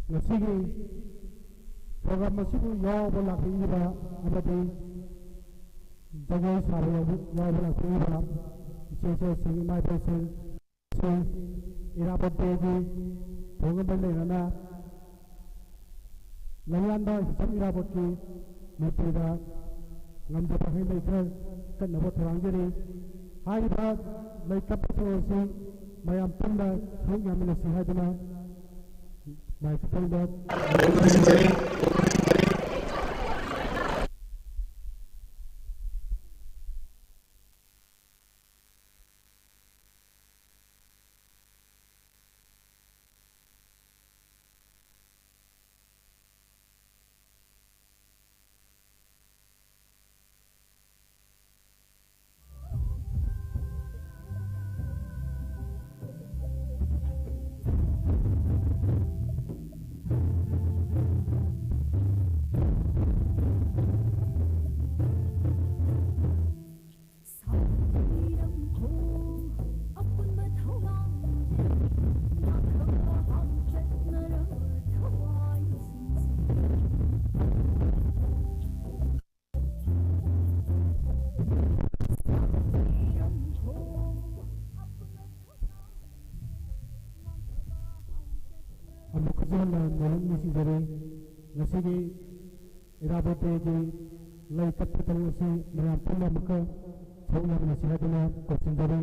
ngasigi program masibu yawa lakiba amadi jagai sara yawa lakiba iche sing mai person sing irapate gi bongabande nana layanda hisam irapati mutida ngamda pahin lekha kanabo tharangiri haiba laikapatosi mayam punda thongyamina sihadana my friend ngasigi irabote gi lai kapitang si mayam pula maka thongyam na sihadana kochindari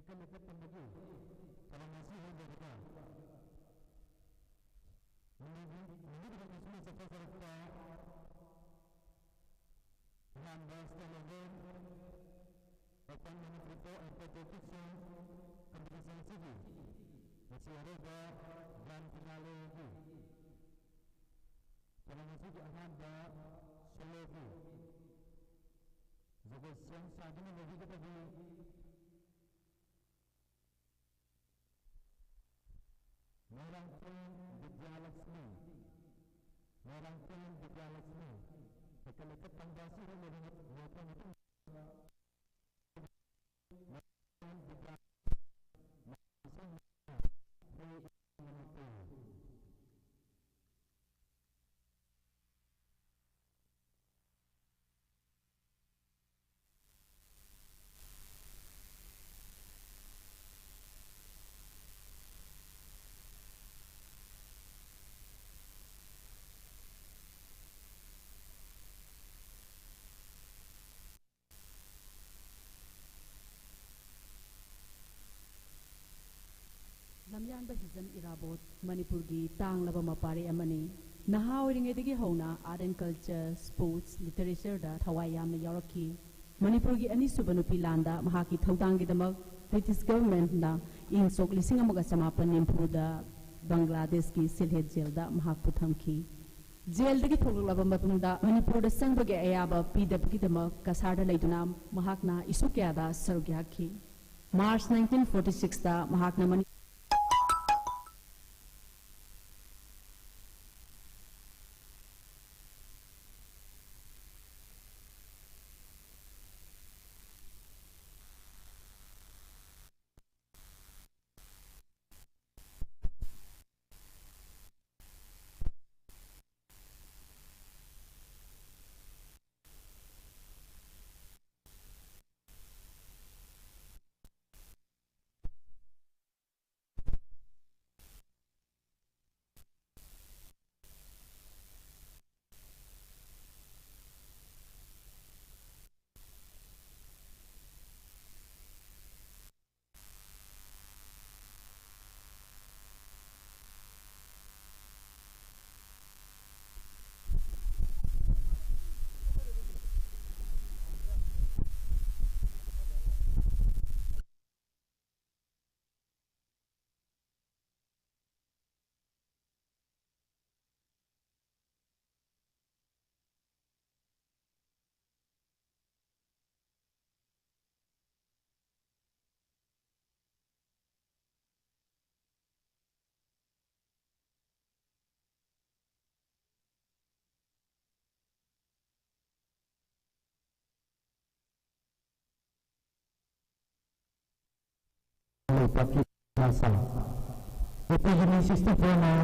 Ikalakat pembagi kalau masih ada kita menjadi dengan semua serta numbers telegram open manifesto application kebiasaan segi masih ada dan finale lagi kalau masih ada solo lagi jadi siang saat ini lagi kita di merangkul Vidyalaksmi Sekalikat tanggasi oleh mereka itu Lamyan Hizam Irabot Manipur gi tang laba mapari amani naha oiringedagi hona art and culture sports literature da thawai yamna yauraki Manipur gi ani suba nupi landa mahaki thodang gi damak British government na ing sok lising amaga samapan nimpu da Bangladesh ki Silhet jail da mahak puthamki jail dagi thoglaba matungda Manipur da sangbagi ayaba pidabgi damak kasarda leiduna mahakna isu kya da sargyaki March 1946 da mahakna mani pakai bahasa. Itu jenis sistem formal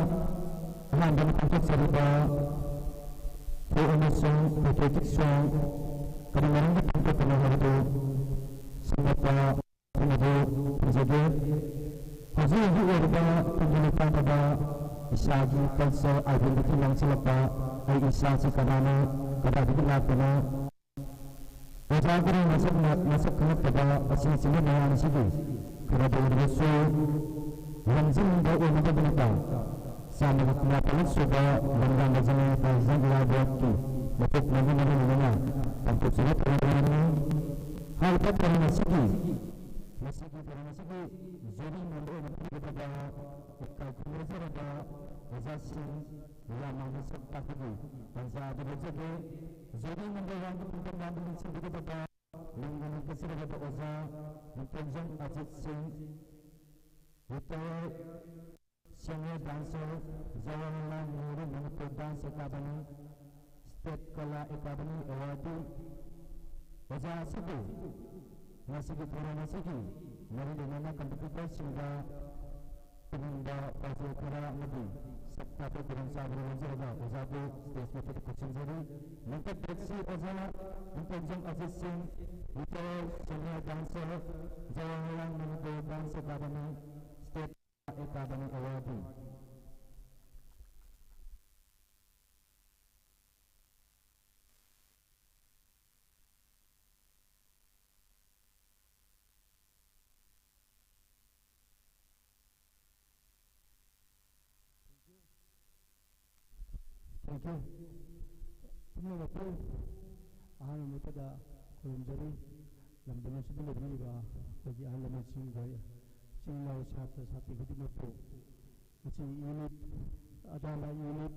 yang dalam konteks serba promotion, protection, kadang-kadang kita pernah itu semata penuh penjaga. Hasil juga penjelasan pada isaji culture identity yang selapa isaji kerana kadang kita kena Wajah masuk kena pada asing-asing yang sini. Kerana berusaha langsung dari mana mereka sama dengan polis sudah mengambil jenis fazil laboratori untuk mana untuk surat ini hal kerana segi jadi menurut kita bahawa kalkulasi ada asasi yang masuk kategori dan saat itu jadi menurut kita mengambil segi kita dengan kesehatan kita Intelijen Ajit Singh retired senior dancer Jawaharlal Nehru Manipur Dance Academy State Kala Academy awardee Wajah Asigi Nasigi Purana Sigi Mari dengan kompetitor sehingga penunda pasal kera negeri serta program sahabat menjaga usaha stage method coaching jadi untuk direksi usaha Intelijen Ajit Singh retired senior dancer Jawaharlal Nehru Dance Academy State Academy awardee thank you. Tumulong ako. Alam mo tada kurumjari lamdana sidil baniba pagi alam singay singlaw sa tigiti mo po. Kasi unit adala unit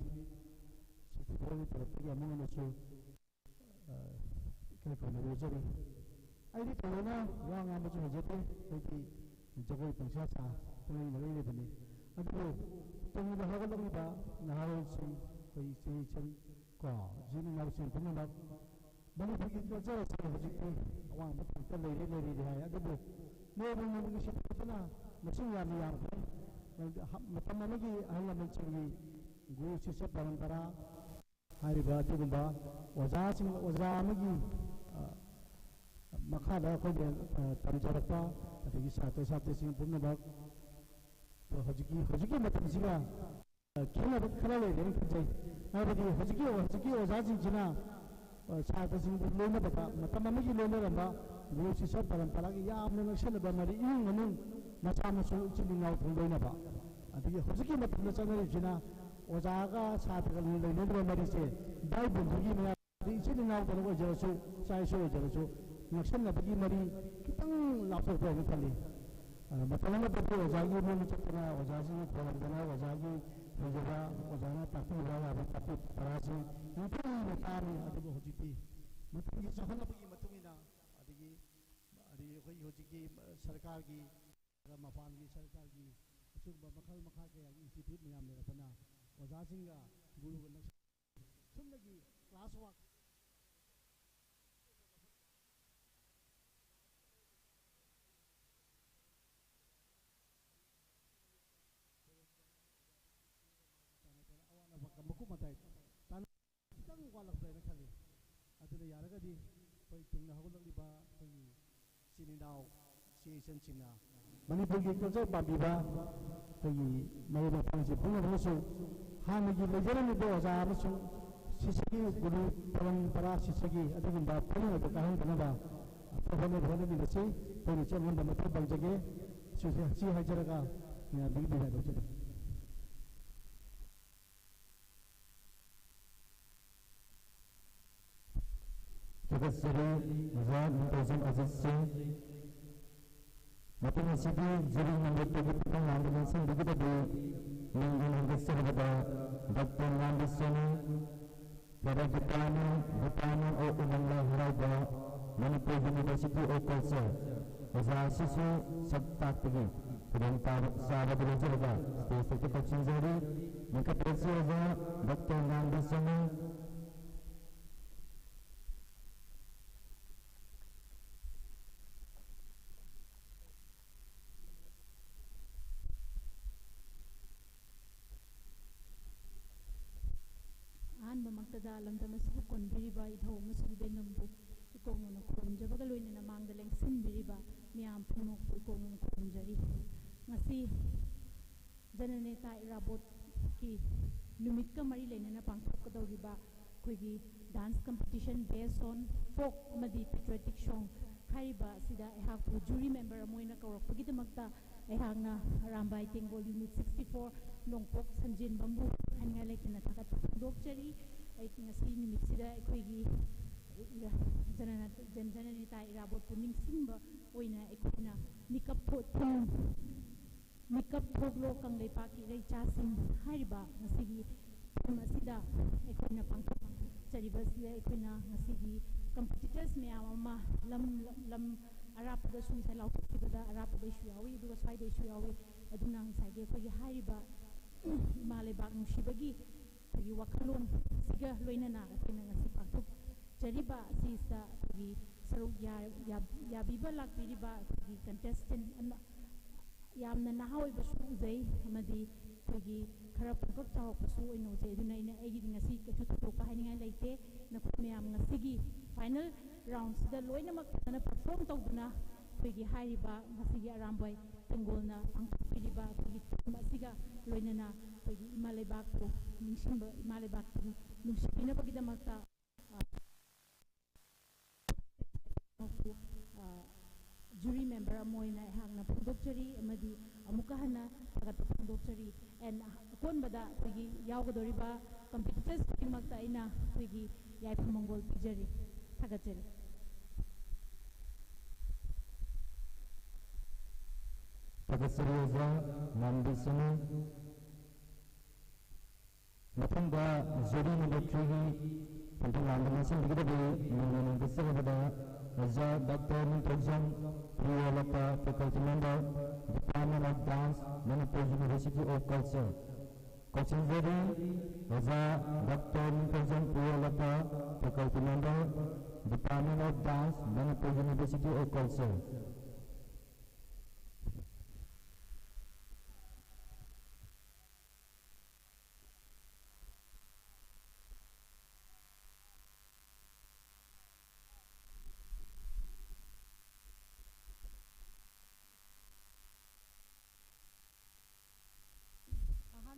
sa pagpapalito para pagi among naso kaya ko narujari. Ay di ko na wang amo sa jete pagi jagoy pangsasa tuloy na rin bani. Ano po tunggu dah kalau kita nahal sing pagi sing ko jini naw sing pumabak bani pagi kerja sa hujik awang betul terlari dia ada bu meron na mga siya sana masing yami ko matama lagi ahla mencari guru sisa parampara hari batu gumba waza magi makada ko dia tamjarapa atau satu sing pumabak to hujiki matam siga kena khalale den kerja hari hujiki waza jina साथ सिंह लोना बता मतलब mummy की लोना रंबा वो सिसर परंपरा की या आपने नक्शा लगा मरी इन मनुन मचा मसु चिंग नाउ थंगोई ना बा अभी हजकी मतलब नचा ने जिना ओजागा साथ का लोना लोना मरी से दाई बंधुगी में दी चिंग नाउ तनको जरसु साइसो जरसु नक्शा ना बगी मरी कितंग लापो को निकली मतलब में बतो ओजागी में चक्कना ओजाजी प्रवर्धना ओजागी Negara Ozana tapi orang ada tapi perasi itu metari ada bohjiti, mungkin jangan lagi matungina ada koi hojiki सरकार की मफान की सरकार की सुबह मखल मखा के इंस्टीट्यूट में मेरा पना ओजासिंगा गुरु को नक्श सुन लगी class work matai tan kitang walak bai na khali aduna yaraga di koi tungna hagulak di ba koi sininaw association china manipur gi culture babiba koi mai ba pang si punga rosu han gi lejara ni do za masu sisagi guru parampara sisagi adun ba punga ba kahan kana ba apone bhone ni lesi koi chamun da matu bangjage si hajaraga ya bi bi do chede Sekali Zat Muntazam Aziz Singh Matang Sidi Juri Membuat Keputusan Nandang Singh begitu di Minggu Nandang kepada Dr. Nandang Singh pada Butanan O Umanglah Haraga Manipur University of Culture Usaha Sisu Sabta Tegi Kemudian sahabat berjaga Stay Sekretar Cinzari Maka Presiasa Dr. Nandang Singh tada lamdam asibu konbiriba idho masibu benambu ikongno na khurumjabaga loina mangda lengsin biriba miyam phunok ikongno na khurumjari ngasi janane ta irabot ki numit ka mari lena na pangthok ka dawriba khoigi dance competition based on folk amadi patriotic song khaiba sida ehak jury member amoina kawrakpagi damakta ehangna rambai tengol unit 64 longpok sanjin bambu hanya lekina thakat dokchari ai ngasi numit sida khoigi janani ta irabot puning simba oina ekhona nikap thoklo kanglei paki rei chasing hariba ngasigi masida ekhona pangthok chariba sida ekhona ngasigi competitors me ama lam arapada sum sa lau kibada arapada shuawi du swaide shuawi aduna ngasagi khogi hariba male bak nushibagi khogi wakalon siga loinana ekhona ngasi pangthok chariba sisa khogi saruk ya biba lakpiriba khogi contestant yamna nahawai basu uzai amadi khogi khara pangkok chaw pasu ino je duna ina egi ngasi kechu thoka haninga leite nakhu meyam ngasigi final round sida loina mak na perform tawduna khogi hariba ngasigi arambai tengolna pangkok piriba khogi masiga loina na khogi imale bak ko ningsimba imale bak nungsipina bagida makta jury member amoina hangna phondokchari amadi amukahana tagat phondokchari and akonbada akhoi yaugdoriba competitors kimakta aina akhoi yaifamongol pijari thagachari Tagasiriza Nandisana Matanga Zuri number 3 Pantalandanasan Bigadabi Nandisana Raja Dr. Mintojam Priyalapa Faculty Member Department of Dance Manipur University of Culture Coaching Zuri Raja Dr. Mintojam Priyalapa Faculty Member Department of Dance Manipur University of Culture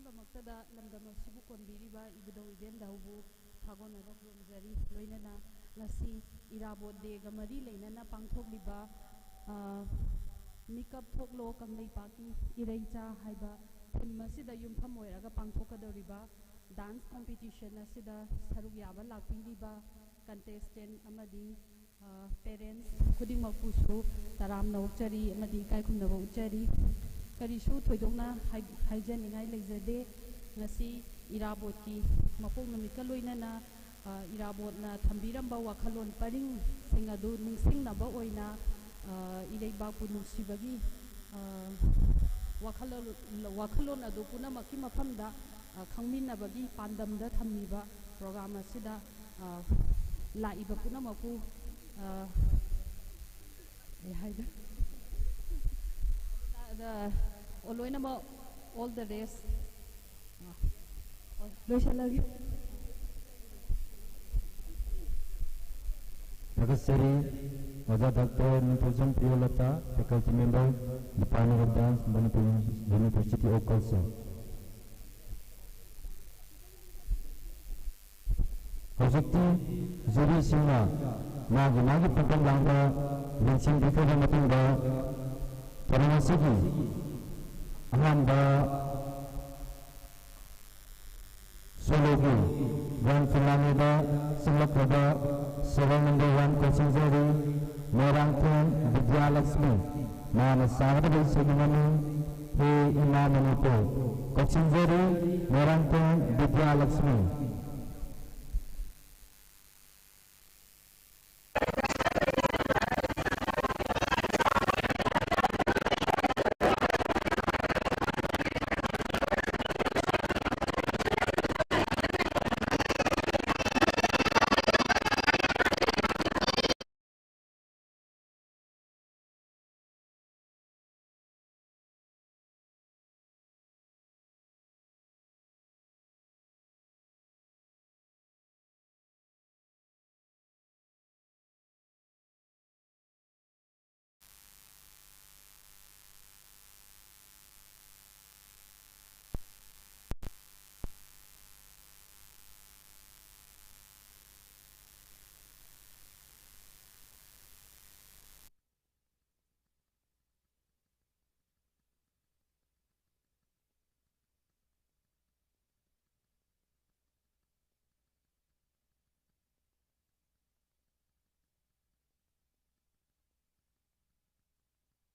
maktada lamdam asibu konbiriba ibdo iben daubu thagona rokrumjari loinana ngasi irabot de gamari leinana pangthokliba mikap thoklo kanglei paki iraicha haiba thim masida yumpham oiraga pangthokadoriba dance competition asida saruk yaba lakpiriba contestant amadi parents khuding makusu taram naukchari amadi kaikhum naukchari Karisu thoidongna haijaningai leijade ngasi irabotki mapok namika loinana irabotna thambiramba wakhalon paring singadu ningsingnaba oina ireiba punusibagi wakhalon adu punamaki mafamda khangminnabagi pandamda thammiba program asida laiba punamaku haida all the rest. Tagasiri Raja Dr. Mintojam Priyalapa Faculty Member Department of Dance Manipur University of Culture Hojikti Zuri Singha Magi Pagam Langga Vincent Bikada Matinda Paranasigi Ahamba Sologi Grand Finale Singakrada 7 number 1 coaching Zari Merangton Vidya Lakshmi Mana Sarada Segimani He Imamanipo coaching Zari Merangton Vidya Lakshmi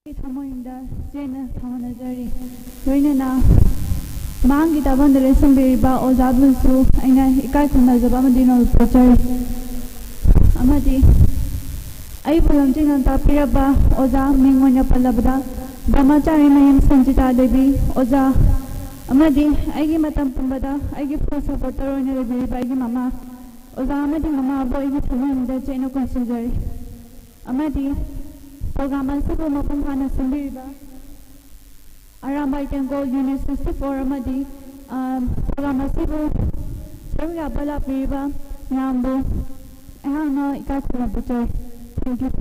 Thamoinda Jena Thamanajari Loinana Mangi Tabandre Sambiriba Ozabunsu Aina Ikai Kunazabamadino Pochari Amadi Aipulam Jingan Tapiraba Oza Mingonya Palabda Brahmachari Mayam Sanjita Devi Oza Amadi Aigi Matam Pumbada Aigi Pro Supporter Oina Devi Aigi Mama Oza Amadi Mama Boy Thamoinda Jena Consulary Amadi Program Alpha Mapumana Sambiriba Aramba Tango Unit 64 Amadi Program Alpha Saria Bala Piriba Nambo Ahana Ikakula Butcher. Thank you.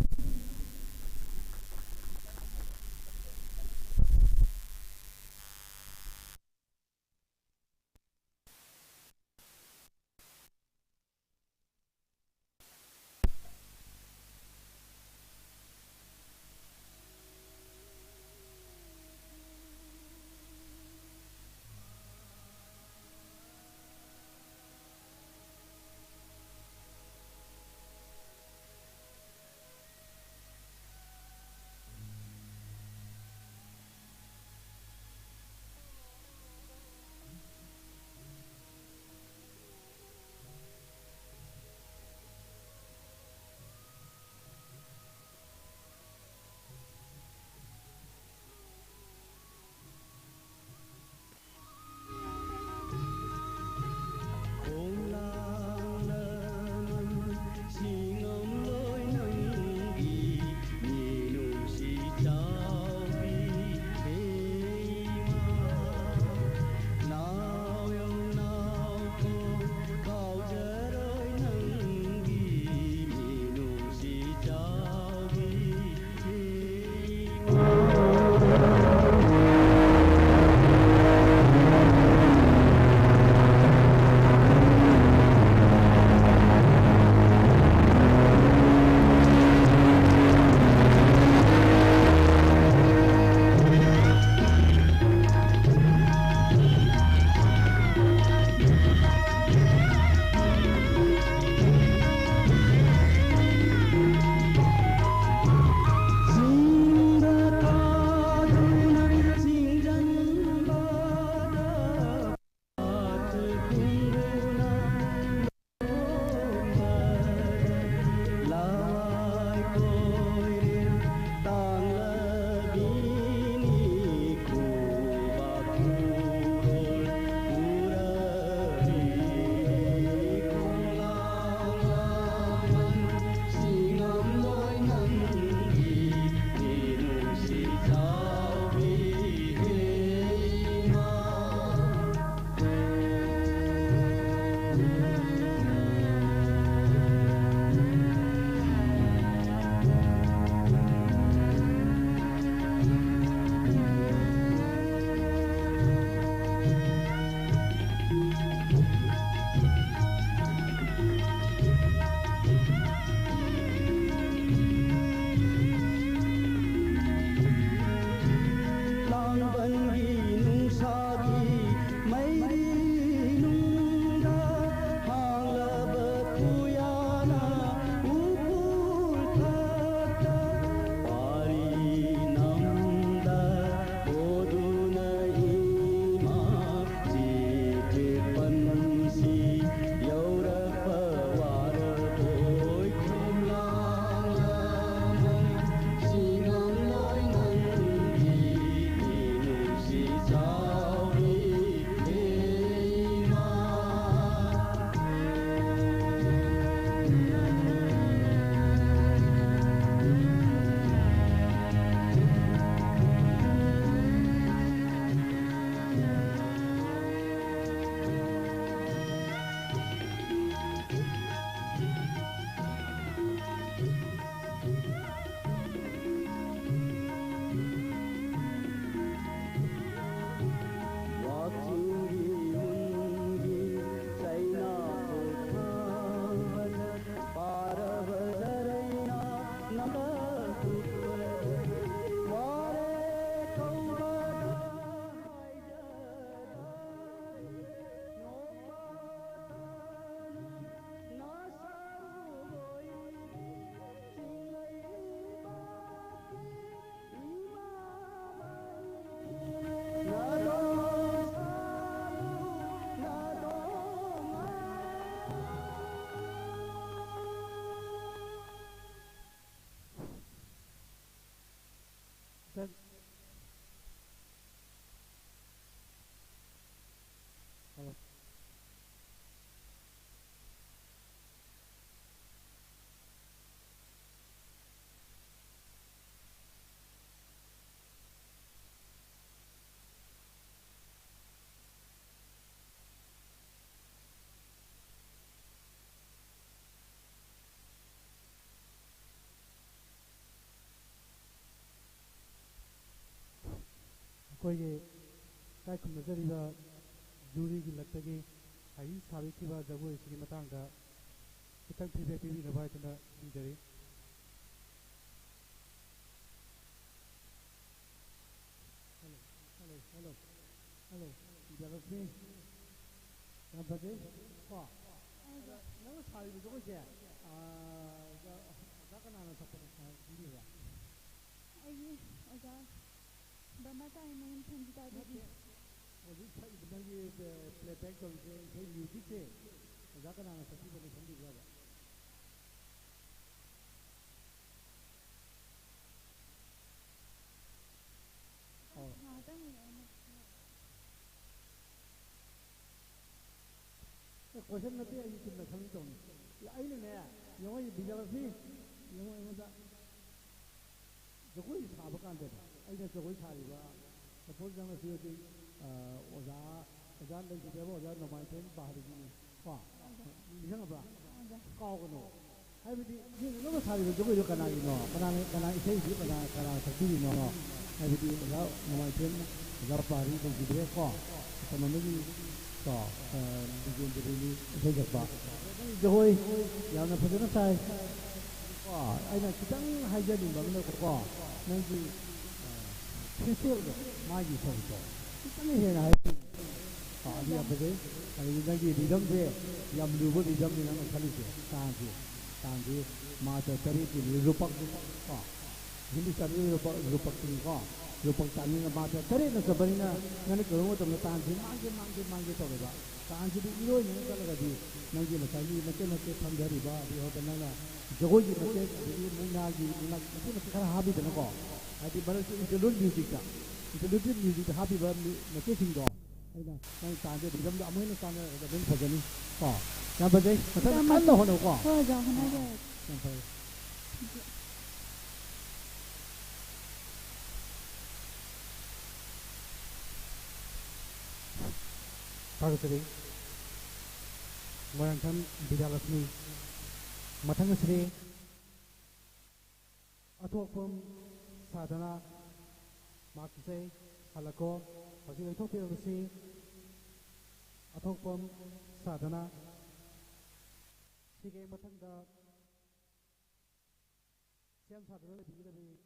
ꯑꯩꯈꯣꯏꯒꯤ ꯏꯀꯥꯏ ꯈꯨꯝꯅꯖꯔꯤꯕ ꯖꯨꯔꯤꯒꯤ ꯂꯛꯇꯒꯤ ꯍꯩ ꯁꯥꯕꯤꯈꯤꯕ ꯖꯒꯣꯏꯁꯤꯒꯤ ꯃꯇꯥꯡꯗ ꯈꯤꯇꯪ feedback ꯄꯤꯕꯤꯅꯕ ꯍꯥꯏꯗꯨꯅ ꯈꯪꯖꯔꯤ. Hello. Vidyalakshmi. Yan fazay? Ko. Nang sari ko siya. Ka na sakto sa hindi ba? Ay, oza. Brahmata ay mayin Sanjita Devi. Ozi sa ibang playback to say music se. Oza ka na sakto sa hindi ba? Question natin ay yung nasang ito. Ay na nga, yung ay Vidyalakshmi, yung ay mga jogoy saba kante ay na jogoy sari ba. Suppose lang na siya di oza lang siya ba oza na may ten bahari ni. Ko. Bisa nga ba? Kao ko no. Ay bidi yung no sari ba jogoy yo kana no. Kana isay di kana sakti no. Ay bidi oza na may ten oza bahari ko di ko. Sama ni ko bigyan diri ni jagba. Jogoy yang na pwede na tayo. Ay na kitang hajarin ba no ko. Nanti sesuatu maju sahaja. Kita ni hena hai. Dia apa je? Kalau nanti di dalam je, yang dulu di dalam ni nama kali je. Tangji, mata cari ni rupak. Hindi cari rupak ni ko. Rupak cari ni mata cari ni sebenarnya. Nanti kalau tu kita tangji mangge tu kita. Tangji di ilo ni kalau kadi nanti macam pandari ba. Dia benar lah. Jogoy macam jadi munagi macam cara habi tu nak. Adi baru introduce music ka. Introduce music habi ba macam singgo. Aina, nang tanda di dalam amoy na tanda da ben pagani. Yang bagay, macam ano hono ko. Oza, hanaga. Sampai. Baru tadi. Merangkam Vidyalakshmi. Matang sri. Atau sadhana makisay halako pagilay to si atokpom sadhana sige matanda siyam sadhana bigirabi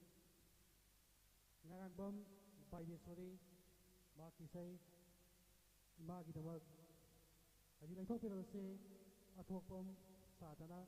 ngarangbom Paideswari makisay imagi damag pagilay to si atokpom sadhana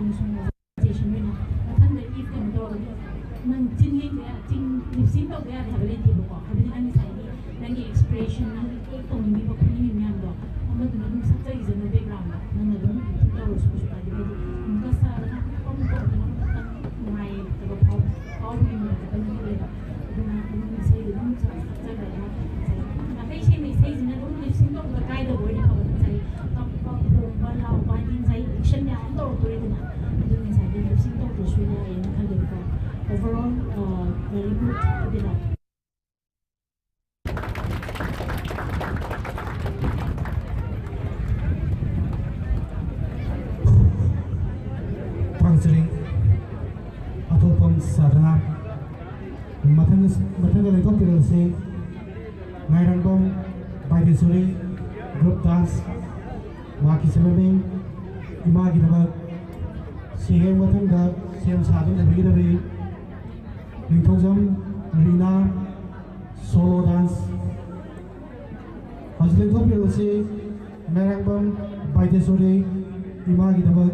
organization में ना अथन the if के मतलब नंग चिन्ह गया चिन्ह lip sync तो गया था बले थी लोगों अभी नंग साइडी नंग expression नंग एक तो नहीं बकरी में मैं आंदो हम तो नंग सब चीज़ जन background नंग नंग तो उसको सुधार दिया उनका सारा ना हम तो नंग माय तो बहुत और भी मैं तो नंग लेगा तो नंग से नंग सब जगह ना कई से नहीं सही जन नंग लिपसिंग तो उनका काय द वर्ड ही पकड़ सही तब तब वाला बाइंग सही एक्शन में हम तो उतरे थे ना तो नहीं सही लिपसिंग तो दूसरे ये ना खाली का overall very good keep it up. Functioning atopam sarana matang le ko pil se ngairang bom Baidesuri group dance waki sememing imagi daba siheng matang da sem sadin abi dabi Ningthongzam Rina solo dance Hazling ko pil se ngairang bom Baidesuri imagi daba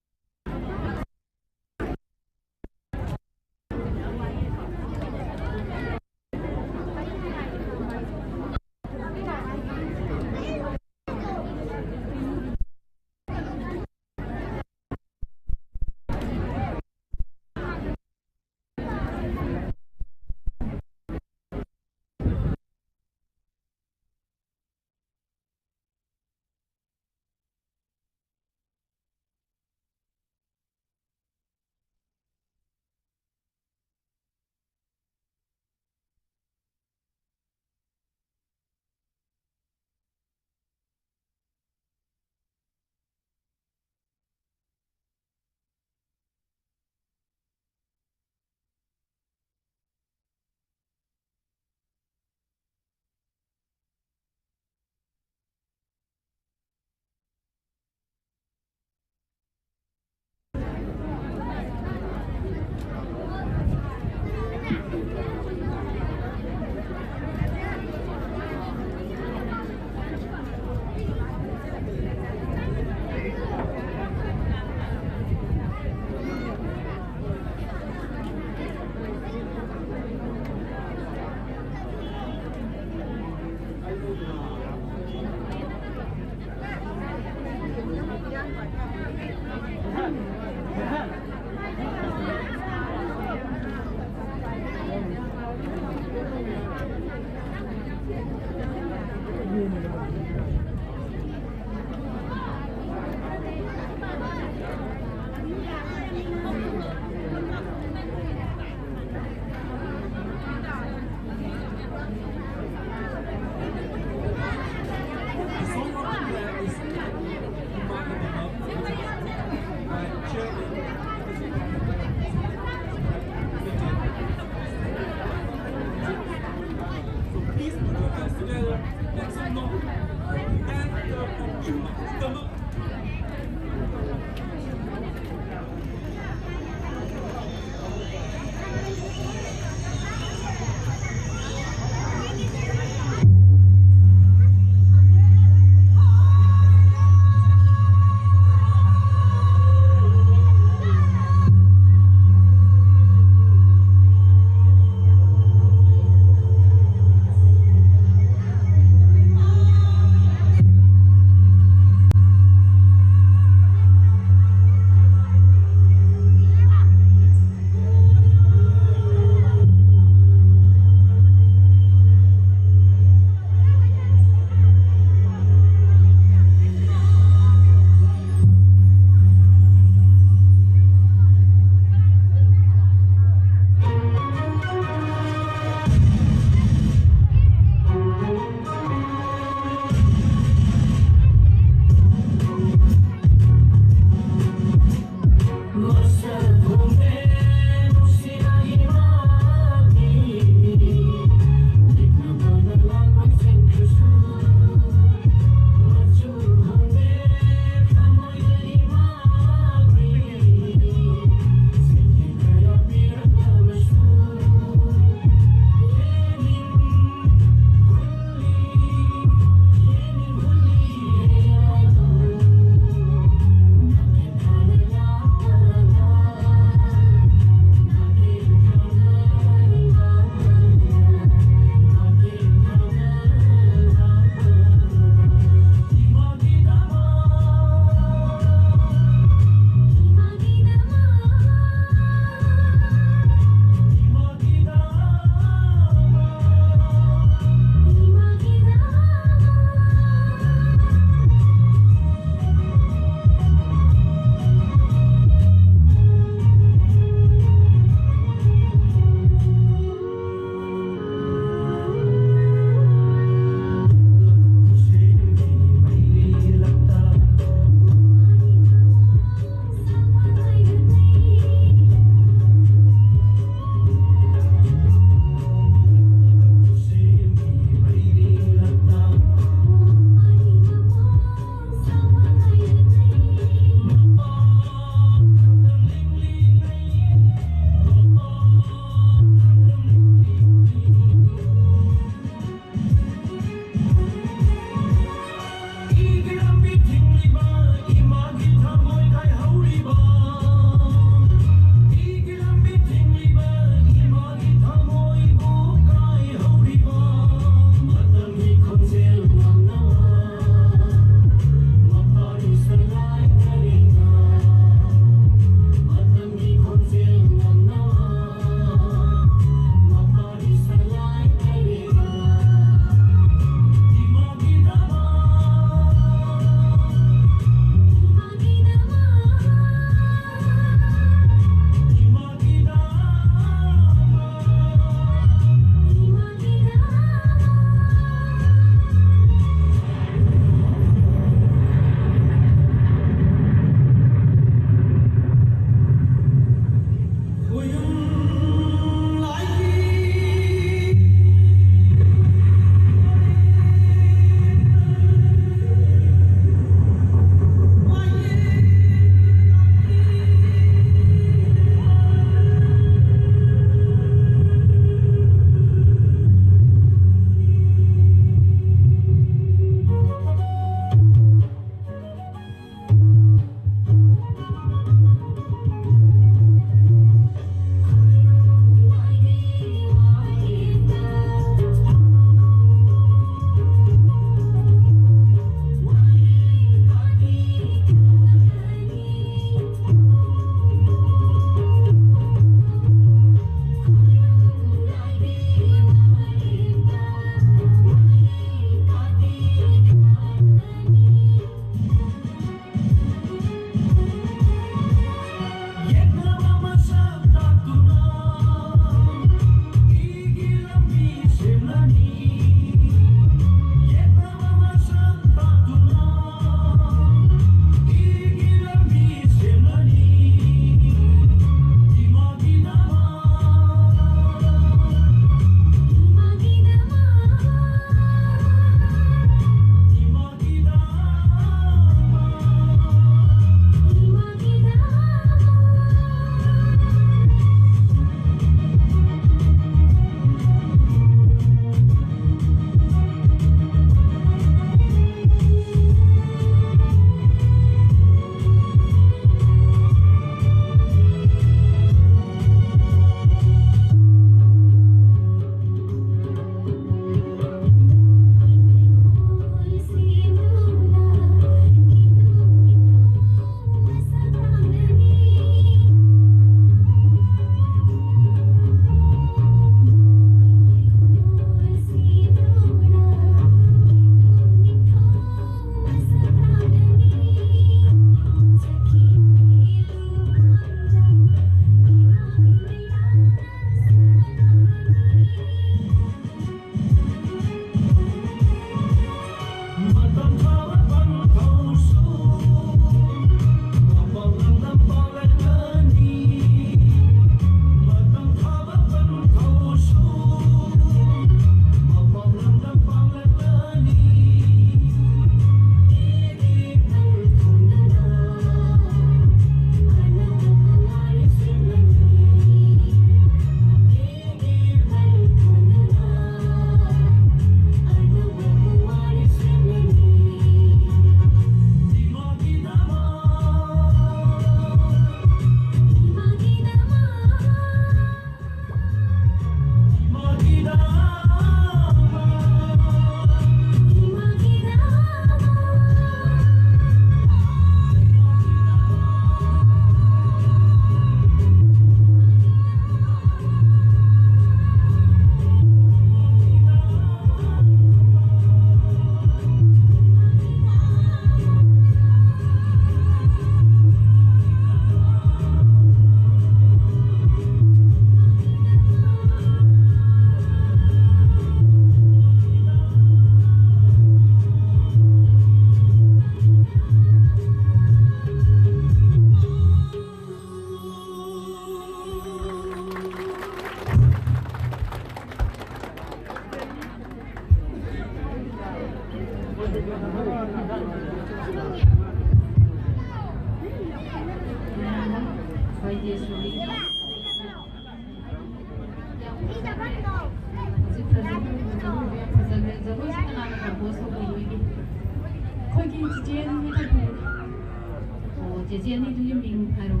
姐姐你对名还有呢？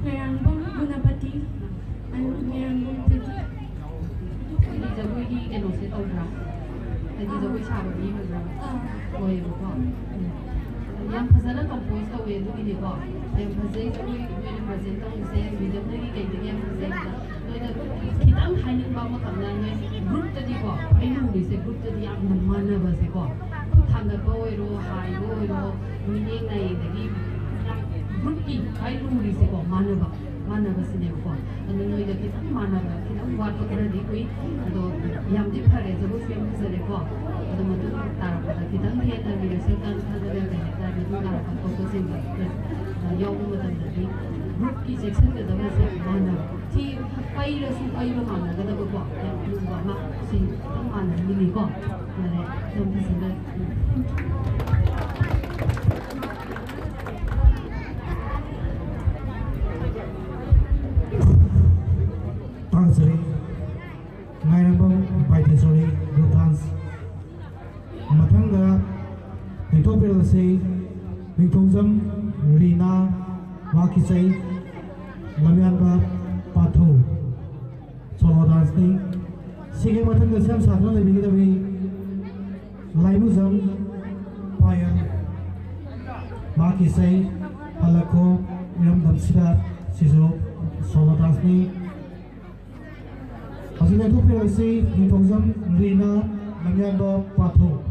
Merangong Gunapati and Merangong Priti. Ini jago ini kan masih tahu berapa? Tadi jago siapa ni berapa? Oh ya berapa? Yang pasal compose tahu itu ini berapa? Yang pasal jago ini present tahu saya video lagi kayak gini yang present. Kita hanya bawa kamera ni group tadi berapa? Ini udah group tadi yang mana bahasa berapa? Tangga bawa itu, high bawa itu, meaning naik lagi. Grupi, I do this about Manava Cinema. And then we get Manava, what already we Yam de Paris, the Muslim is a report. The Matu Tarapa, the Kitan Theatre, the second that we do not focusing the young woman. Group is accepted the message Manava. Tea, Pailas, Pailomana, the book, and you are not seeing Mana, Mini Bob. Sorry, my number by the sorry, Bhutan's Matanga, the topic say, Vicozum, Rina, Wakisei, Lamianba, Pato, Solo dancing, singing Matanga Sam Satan, the Vigilaway, Laimuzum, Fire, Wakisei, Palako, Yam Damsida, Siso, Solo dancing. Hasilnya tu PLC Vicozum, Rina, Lamianba, Pato.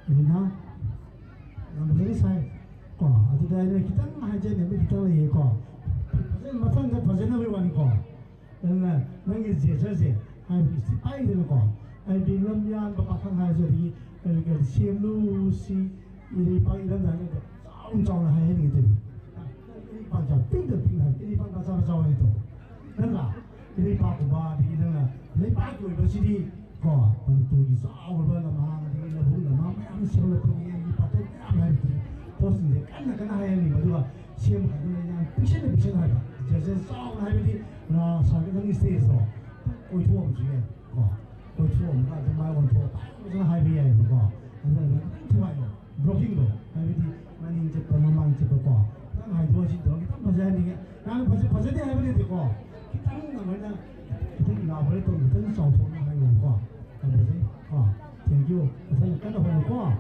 นี่นะเราไม่ได้ใส่ก่อนอาจจะได้เลยคิดตั้งหายใจเนี่ยไม่คิดตั้งเลยก่อนเพราะฉะนั้นมาฟังกันเพราะฉะนั้นไม่วันก่อนนั่นแหละนั่นคือเสียเสียให้ไปสิไปเดี๋ยวก่อนไอ้ดินลมยานประคังหายใจดีก็เสียมลูซีอีรีไปแล้วนั่นก็จ้องให้นี่ตัวอีปังจะปิ้งเดือดปิ้งให้อีปังก็จะจ้องให้ตัวนั่นแหละอีรีปังกูบ้าดีนั่นแหละเลยไปกูไปสิดีก่อนมันตัวที่สาวเบอร์ละมาดีละหุ่นละมาไม่เอาเสียงละตัวนี้อีปังตัวไม่เอาดีพอสิ่งเดียวกันให้นี่มาดูว่าเสียงกันเลยนะพิเศษให้ไปจะจะสาวให้ไปที่เราสาวกันนี่เสียสอโอ้ยทั่วมันสิเนี่ยก่อนโอ้ยทั่วมันก็จะมาวันทั่วจะให้ไปยังก่อนอันนั้นทั่วอยู่ blocking เลยให้ไปที่มันยิ่งจะเป็นมันจะเป็นก่อนนั่งให้ทั่วสิตัวที่ทำภาษานี่ไงนั่งภาษาที่ให้ไปที่ก่อนที่ตั้งนั่นไว้นะที่เราไปตรงที่สองทุ่มให้ผมก่อนทำไปสิก่อน thank you ภาษากันเราไปก่อน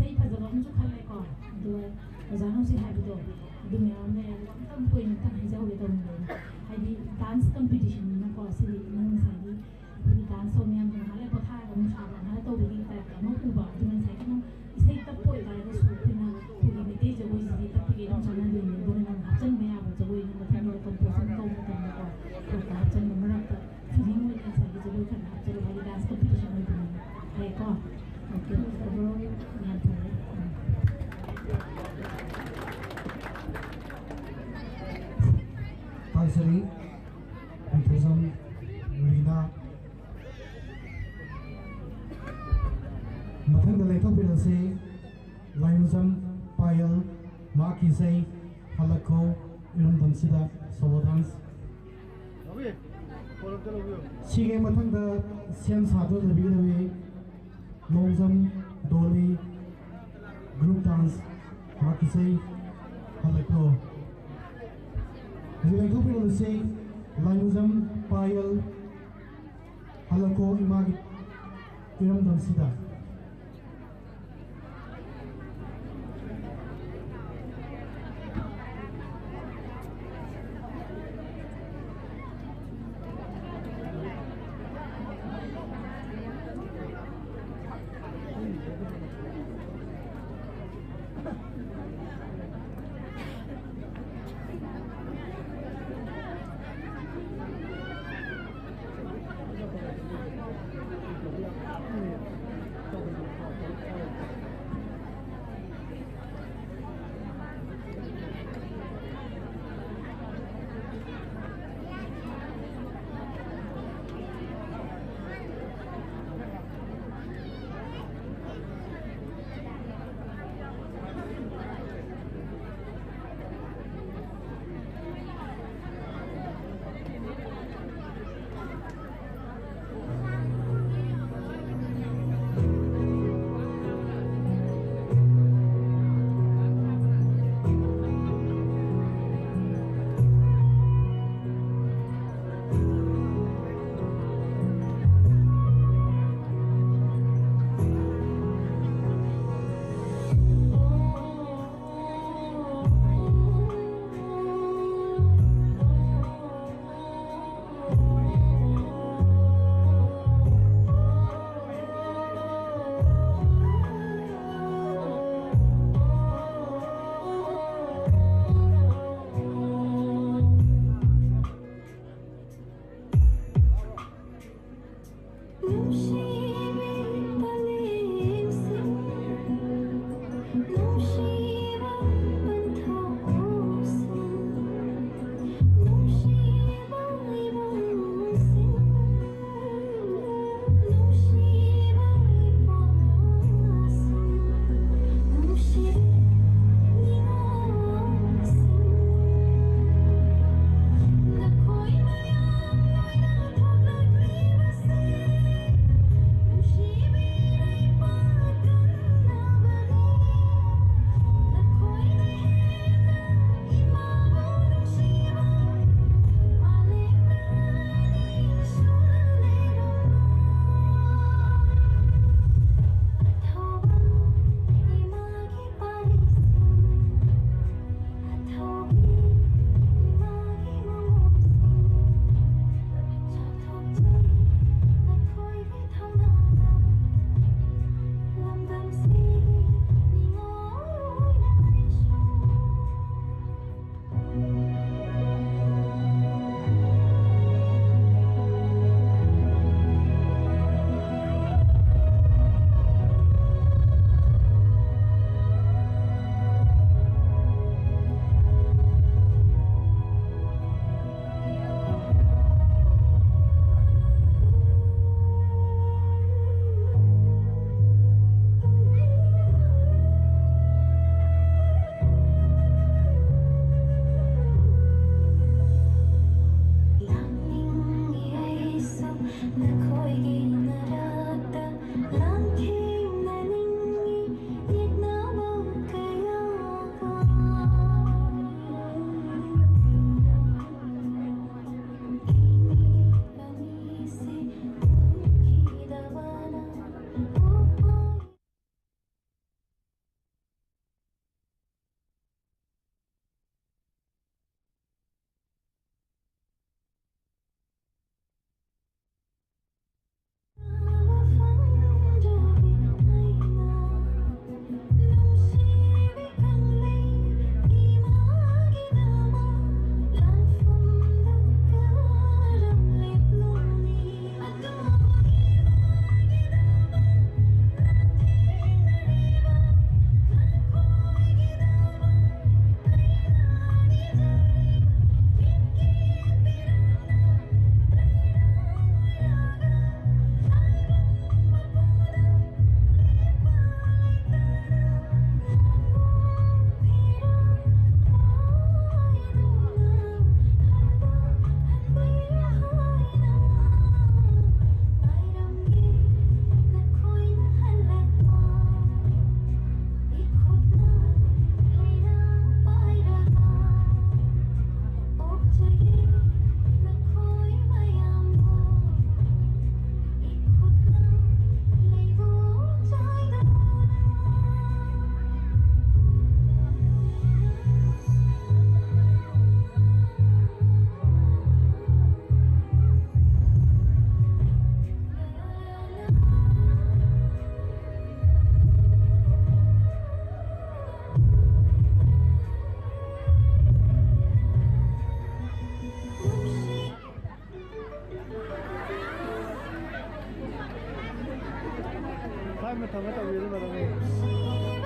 sei fazendo um jogo legal do já não se sabe do meu né então foi então já o legal aí dance competition na coisa não sabe o dance o meu não há paraท่าของชาวบ้านháตัววิ่งแต่ก็não cuba do meu sai que não sei que foi vai da sua pena porque me tem já hoje de tapi que não já não deu do meu não já me aba já hoje não tem no composição como tem noก็ก็จะnão me rata feeling with sai que já hoje kan já hoje dance competition no do aíก็okay overall yang Paisari, Anthuzam, Rina, Mathan the Lake of Pinase, Linusam, Payal, Makisei, Halako, Iram Damsida, Solodans. Sige Mathan the Siam Sato, the Bigaway, Longzam, Doli, Group Dance, Makisei, Halako. Jadi aku perlu say, Linusam, Payal, Halako, Imagi, Iram Damsida. थम तौर बदल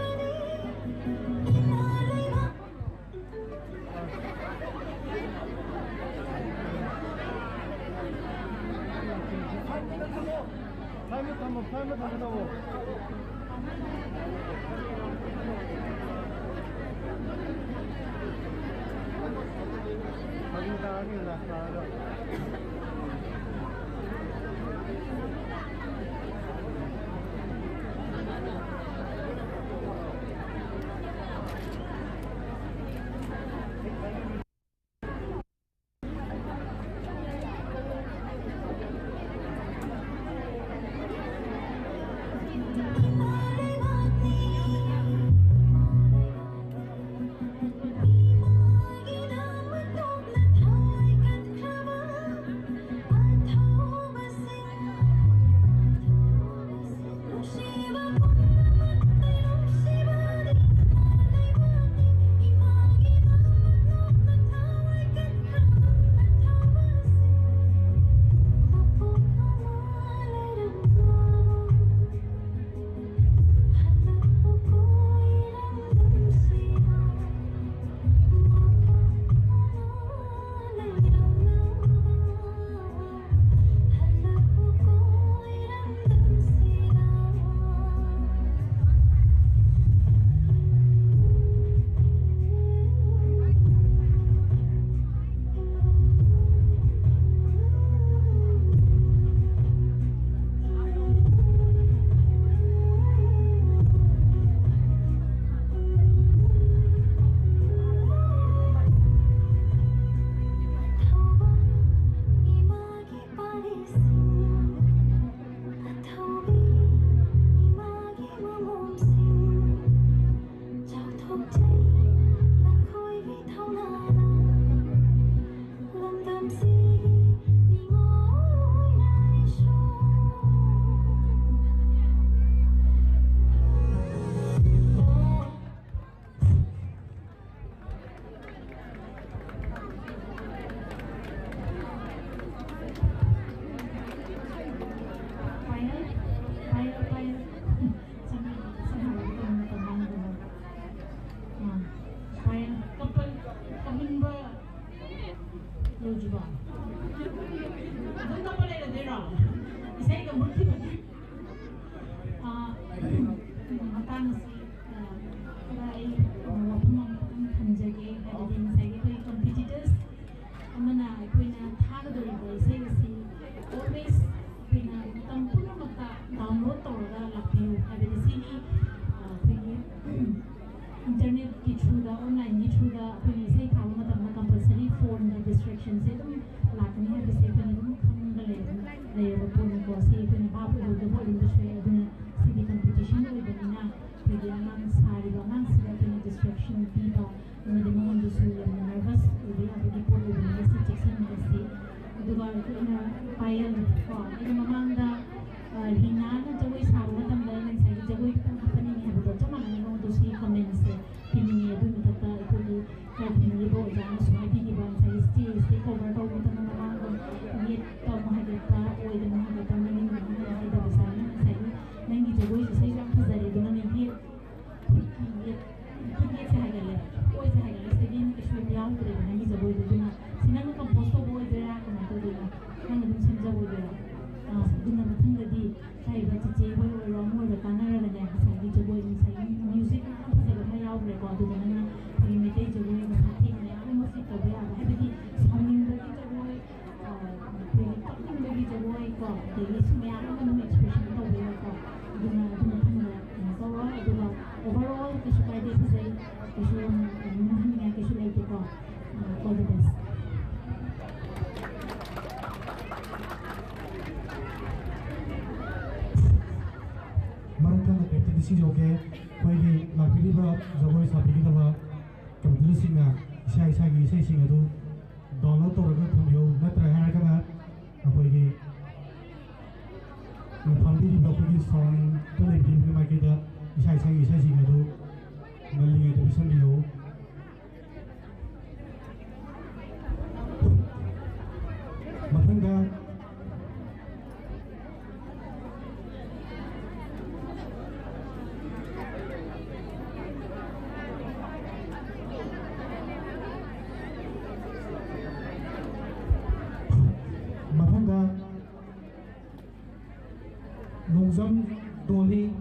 Longzam Doli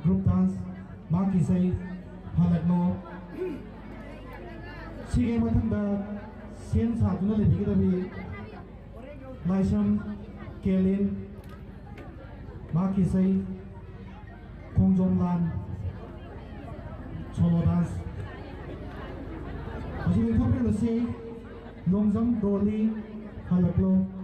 Group Dance Maki Say Halakno Sige Mathanda Sien Satuna Levikitabi Laisham Kelin Maki Say Kongjom Lan Solo Dance Masih Kapre Lasi Longzam Doli Halakno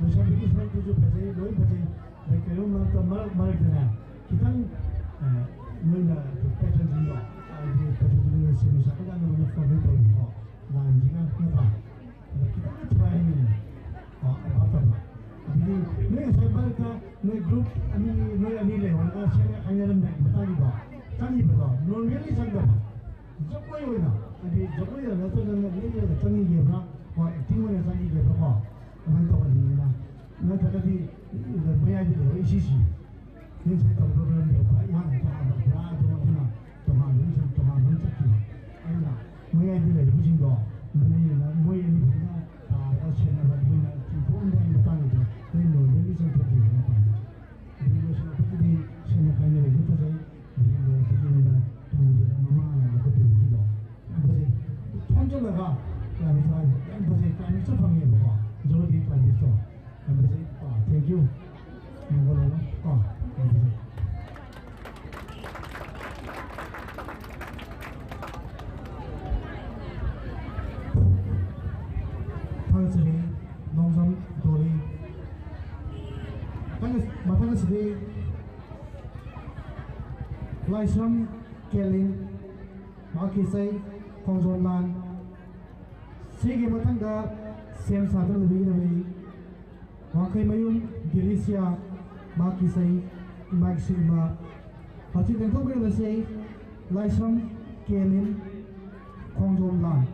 Mozambique is not to Pajay, Loy Pajay, like I don't know the Maratana. Kitan Nuna patterns in law. I did particularly serious. I don't know for me to law. Lanjina, Nata. Kitan trying about them. No, Sabarka, no group, no Anile, or Angalam, Mataliba, Taliba, no really Sandama. Jokoyona, and the Jokoya, the Tani Yabra, or acting when a Tani Yabra. Not the Mayadi or ACC. This is the program of Young to have a bride to have reason to have Mutaki. And Mayadi, the Pushing Law, Moy and Russian and Winner to form the Canada, they know the reason to be in the relation of the Senate and the Gitazay, to the Mama and the Kilo. And the Tonjala, and the Canada family. Jodi Kaniso. Thank you. Thansari, Longsam Doli. Mathangasri, Laisram Kelin, Makisai, Kongzonman. Sigi Matanga. Same Saturday Vinavi, Wakai Mayum, Delicia, Makisai, Maxima, Hati then told me to say, Lysam, Kelin, Kongzom Lan.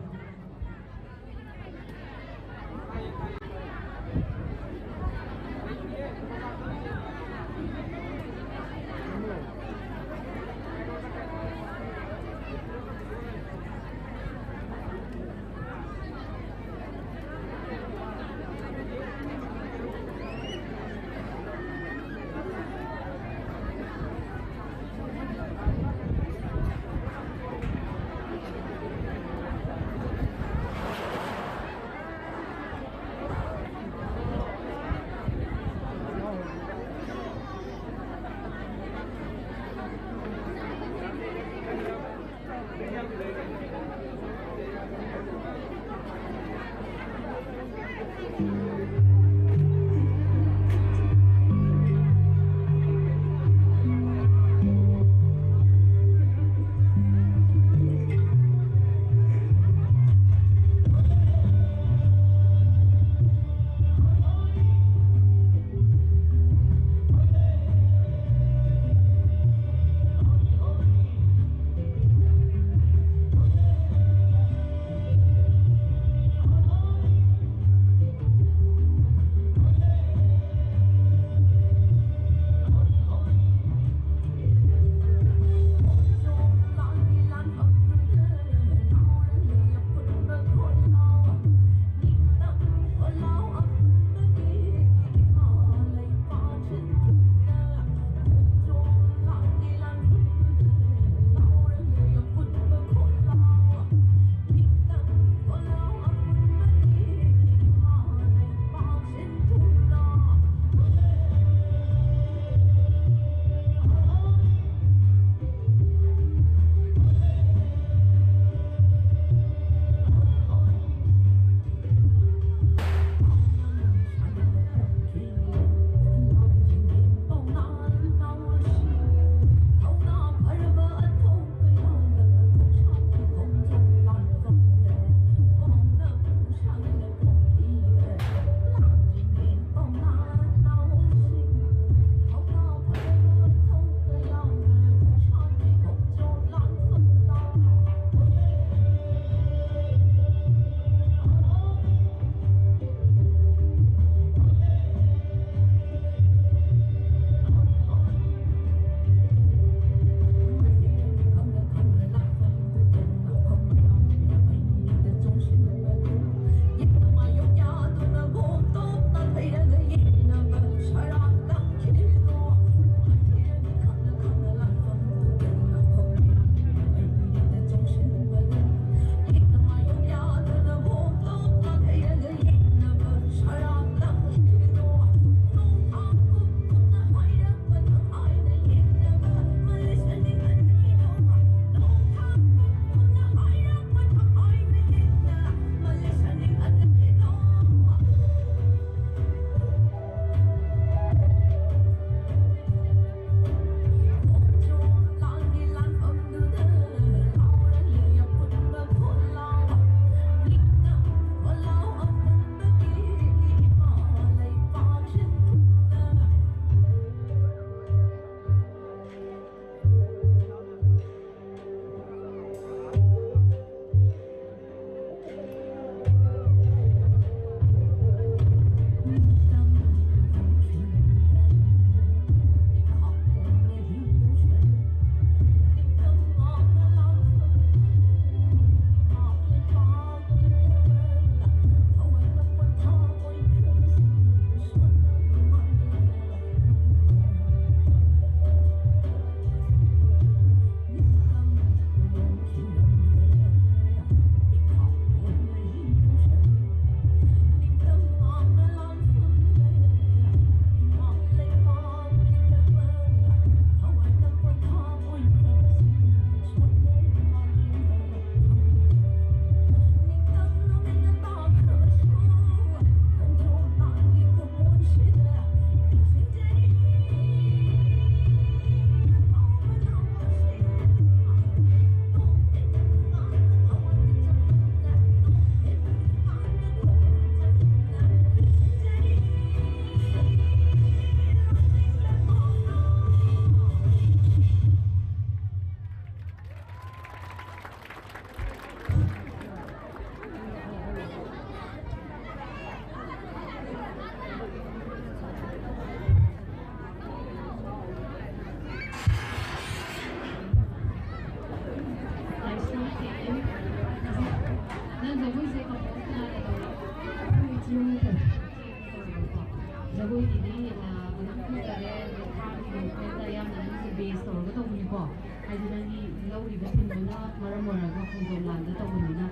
ꯌꯥꯏꯕꯀꯣ ꯍꯥꯏꯗꯤ ꯅꯪꯒꯤ ꯂꯧꯔꯤꯕ ꯊꯤꯡꯗꯨꯅ ꯃꯔꯝ ꯑꯣꯏꯔꯒ ꯈꯣꯡꯖꯣꯝ ꯂꯥꯟꯗ ꯇꯧꯕꯅꯤꯅ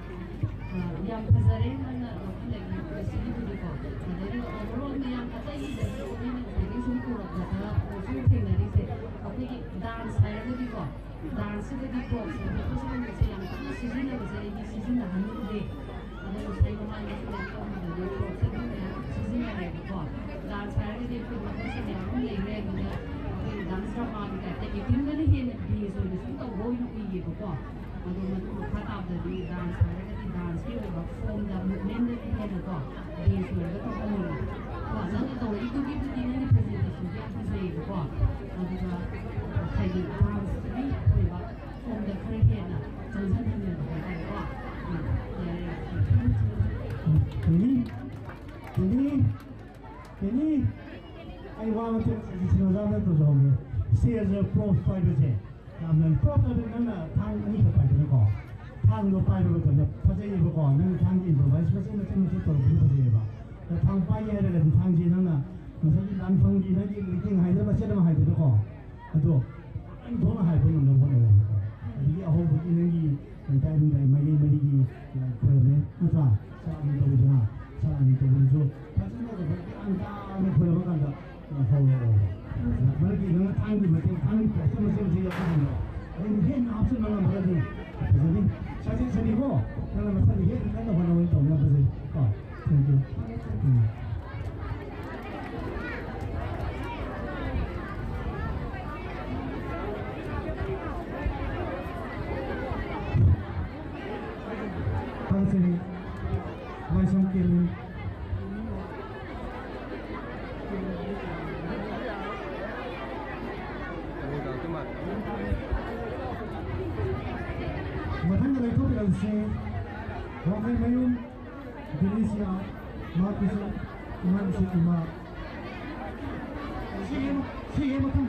ꯌꯥꯝ ꯐꯖꯔꯦ ꯅꯪꯅ ꯂꯧꯈꯠꯂꯛꯏ ꯁꯤꯒꯤꯕꯨꯗꯤꯀꯣ ꯑꯗꯒꯤ ꯑꯣꯚꯔꯑꯣꯜ ꯃꯌꯥꯝ ꯑꯇꯩꯗꯁꯨ ꯑꯩꯈꯣꯏꯅ ꯉꯁꯥꯏꯗꯒꯤ ꯁꯨꯝ ꯄꯨꯔꯛꯄꯗ ꯁꯨꯝ ꯊꯦꯡꯅꯔꯤꯁꯦ ꯑꯩꯈꯣꯏꯒꯤ ꯗꯥꯟꯁ ꯍꯥꯏꯔꯒꯗꯤꯀꯣ ꯗꯥꯟꯁꯁꯤꯗꯗꯤ ꯄ꯭ꯔꯣꯞꯁ ꯁꯤꯒꯨꯝꯕꯁꯦ ꯌꯥꯝ ꯀꯟꯅ ꯁꯤꯖꯤꯟꯅꯕꯁꯦ ꯑꯩꯗꯤ ꯁꯤꯖꯤꯟꯅꯍꯟꯅꯤꯡꯗꯦ ꯑꯗꯣ ꯉꯁꯥꯏ ꯃꯃꯥꯡꯗꯁꯨ ꯂꯥꯏꯔꯤꯛ ꯇꯧꯕꯗꯗꯤ ꯄ꯭ꯔꯣꯞꯁꯦ ꯑꯗꯨꯝ ꯃꯌꯥꯝ ꯁꯤꯖꯤꯟꯅꯔꯦꯕꯀꯣ ꯗꯥꯟꯁ ꯍꯥꯏꯔꯒꯗꯤ ꯑꯩꯈꯣꯏ ꯃꯈꯜꯁꯦ ꯃꯌꯥꯝ ꯑꯃ ꯂꯩꯔꯦ ꯑꯗꯨꯗ ꯑꯩꯈꯣꯏ ꯗꯥꯟꯁ ꯗ꯭ꯔꯃꯥꯒꯤ ꯇꯥꯏꯞꯇ ꯑꯦꯛꯇꯤꯡꯗꯅ ꯍꯦꯟꯅ ꯕꯦꯖ ꯑꯣꯏꯅ ꯁꯨꯝ ꯇꯧꯕ ꯑꯣꯏꯅ ꯎꯏꯌꯦꯕꯀꯣ ꯑꯗꯣ ꯃꯗꯨ ꯃꯈꯥ ꯇꯥꯕꯗꯗꯤ ꯗꯥꯟꯁ ꯍꯥꯏꯔꯒꯗꯤ ꯗꯥꯟꯁꯀꯤ ꯑꯣꯏꯕ ꯐꯣꯝꯗ ꯃꯨꯚꯃꯦꯟꯗꯗꯤ ꯍꯦꯟꯅꯀꯣ ꯕꯦꯖ ꯑꯣꯏꯔꯒ ꯇꯧꯍꯟꯅꯤꯡꯉꯦ ꯅꯪꯅ ꯇꯧꯔꯛꯏꯗꯨꯒꯤꯕꯨꯗꯤ ꯅꯪꯒꯤ ꯄ꯭ꯔꯖꯦꯟꯇꯦꯁꯟꯁꯦ ꯌꯥꯝ ꯐꯖꯩꯌꯦꯕꯀꯣ ꯑꯗꯨꯒ ꯍꯥꯏꯗꯤ ꯗꯥꯟꯁꯀꯤ ꯑꯣꯏꯕ ꯐꯣꯝꯗ ꯈꯔ ꯍꯦꯟꯅ ꯆꯪꯁꯤꯟꯍꯟꯅꯤꯡꯕ ꯍꯥꯏꯇꯥꯔꯦꯀꯣ Ini ai wa ma tu si no za na tu zo me si as a pro fighter je na men pro ta de na thang ni ko pai de ko thang lo pai de ko na pa je ye ko na thang ji ba ba se ma chen to bu ko je ba na thang pai ye de thang ji na na sa ji dan phang ji na ji li ting hai de ba se de ma hai de ko ado an do na hai bu no no no ji a ho bu ni ji dai dai mai ye mai ji na ko ne ku sa sa ni to bu na sa ni to bu zo ta se no de an ta no ko ba kan da ho ba ki na thang ji ma te thang ji se ma se ji ya ko no ai ni he na option na ma ji so ni sa ji se ni ko na ma sa ni he na no no to na ba se ko thank you Sini, macam kini. Macam ni tu kalau se, ramai mayum, Indonesia, mak kisah, iman si iman. Si macam